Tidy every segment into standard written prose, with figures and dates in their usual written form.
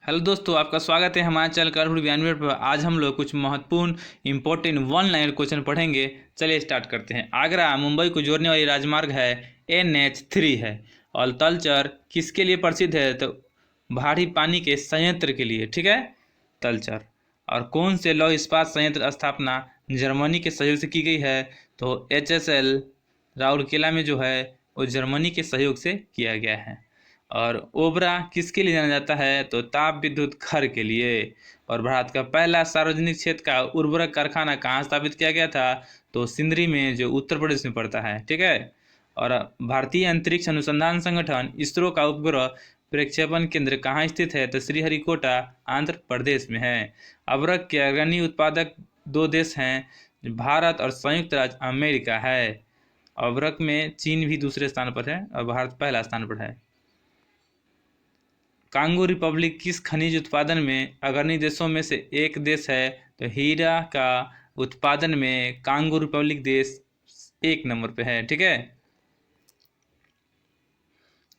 Hello दोस्तों, आपका स्वागत है हमारे चैनल कर्व ज्ञान पर। आज हम लोग कुछ महत्वपूर्ण इंपॉर्टेंट वन लाइनर क्वेश्चन पढ़ेंगे। चलिए स्टार्ट करते हैं। आगरा मुंबई को जोड़ने वाली राजमार्ग है NH3 है। और तलचर किसके लिए प्रसिद्ध है? तो भारी पानी के संयंत्र के लिए, ठीक है, तलचर। और कौन से लौह इस्पात संयंत्र स्थापना जर्मनी के सहयोग से की गई है? तो HSL राउरकेला में जो है वो जर्मनी के सहयोग से किया गया है। और ओबरा किसके लिए जाना जाता है? तो ताप विद्युत घर के लिए। और भारत का पहला सार्वजनिक क्षेत्र का उर्वरक कारखाना कहाँ स्थापित किया गया था? तो सिंदरी में, जो उत्तर प्रदेश में पड़ता है, ठीक है। और भारतीय अंतरिक्ष अनुसंधान संगठन इसरो का उपग्रह प्रक्षेपण केंद्र कहाँ स्थित है? तो श्रीहरिकोटा आंध्र प्रदेश में है। अबरख के अग्रणी उत्पादक दो देश हैं, भारत और संयुक्त राज्य अमेरिका है। अबरख में चीन भी दूसरे स्थान पर है और भारत पहला स्थान पर है। कांगो रिपब्लिक किस खनिज उत्पादन में अग्रणी देशों में से एक देश है? तो हीरा का उत्पादन में कांगो रिपब्लिक देश 1 नंबर पे है, ठीक है।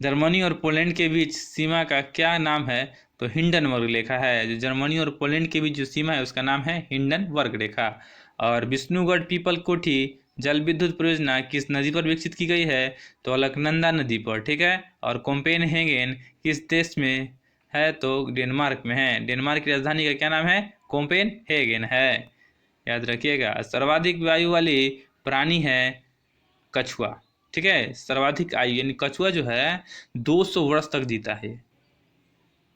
जर्मनी और पोलैंड के बीच सीमा का क्या नाम है? तो हिंडनबर्ग रेखा है। जो जर्मनी और पोलैंड के बीच जो सीमा है उसका नाम है हिंडनबर्ग रेखा। और विष्णुगढ़ पीपल कोठी जल विद्युत परियोजना किस नदी पर विकसित की गई है? तो अलकनंदा नदी पर, ठीक है। और कोपेनहेगन किस देश में है? तो डेनमार्क में है। डेनमार्क की राजधानी का क्या नाम है? कोपेनहेगन है, याद रखिएगा। सर्वाधिक वायु वाली प्राणी है कछुआ, ठीक है। सर्वाधिक आयु यानी कछुआ जो है 200 वर्ष तक जीता है,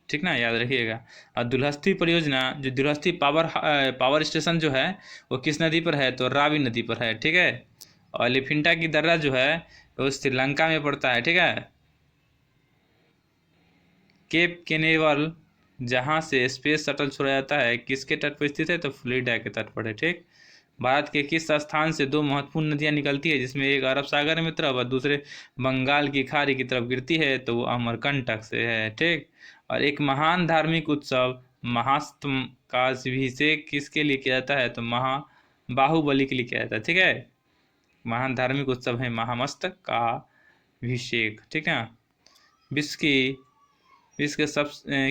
ठीक ना, याद रखिएगा। और दुलहस्ती परियोजना, जो दुलहस्ती पावर स्टेशन जो है वो किस नदी पर है? तो रावी नदी पर है, ठीक है। और एलिफेंटा की दर्रा जो है वो श्रीलंका में पड़ता है, ठीक है। केप केनेवल जहाँ से स्पेस शटल छोड़ा जाता है किसके तट पर स्थित है? तो फ्लोरिडा के तट पर है, ठीक। भारत के किस स्थान से दो महत्वपूर्ण नदियां निकलती है, जिसमें एक अरब सागर में तरफ और दूसरे बंगाल की खाड़ी की तरफ गिरती है? तो वो अमरकंटक से है, ठीक। और एक महान धार्मिक उत्सव महास्तम का अभिषेक किसके लिए किया जाता है? तो बाहुबली के लिए किया जाता है, ठीक है। महान धार्मिक उत्सव है महामस्तक का अभिषेक, ठीक है। विश्व के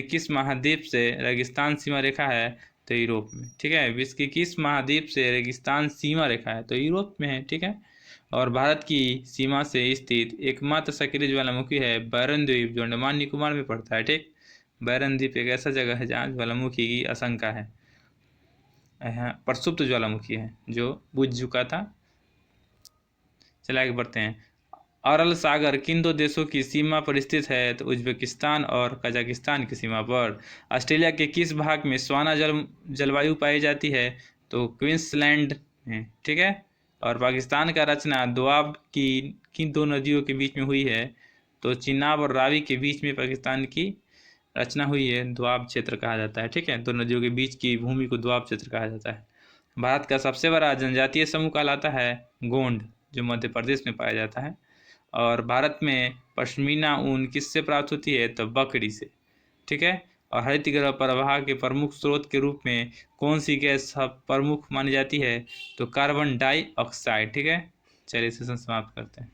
किस महाद्वीप से रेगिस्तान सीमा रेखा है? तो यूरोप में, ठीक है। विश्व की किस महाद्वीप से रेगिस्तान सीमा रेखा है? तो यूरोप में है, ठीक है। और भारत की सीमा से स्थित एकमात्र सक्रिय ज्वालामुखी है बैरन द्वीप, जो अंडमान निकोबार में पड़ता है, ठीक। बैरन द्वीप एक ऐसा जगह है जहाँ ज्वालामुखी की आशंका है, प्रसुप्त ज्वालामुखी है जो बुझ चुका था। चलिए आगे बढ़ते हैं। अरल सागर किन दो देशों की सीमा पर स्थित है? तो उज्बेकिस्तान और कजाकिस्तान की सीमा पर। ऑस्ट्रेलिया के किस भाग में स्वाना जलवायु पाई जाती है? तो क्वींसलैंड में, ठीक है। और पाकिस्तान का रचना दोआब की किन दो नदियों के बीच में हुई है? तो चिनाब और रावी के बीच में पाकिस्तान की रचना हुई है, दोआब क्षेत्र कहा जाता है, ठीक है। दो नदियों के बीच की भूमि को दोआब क्षेत्र कहा जाता है। भारत का सबसे बड़ा जनजातीय समूह कहलाता है गोंड, जो मध्य प्रदेश में पाया जाता है। और भारत में पश्मीना ऊन किससे प्राप्त होती है? तो बकरी से, ठीक है। और हरित गृह प्रवाह के प्रमुख स्रोत के रूप में कौन सी गैस प्रमुख मानी जाती है? तो कार्बन डाइऑक्साइड, ठीक है। चलिए सेशन समाप्त करते हैं।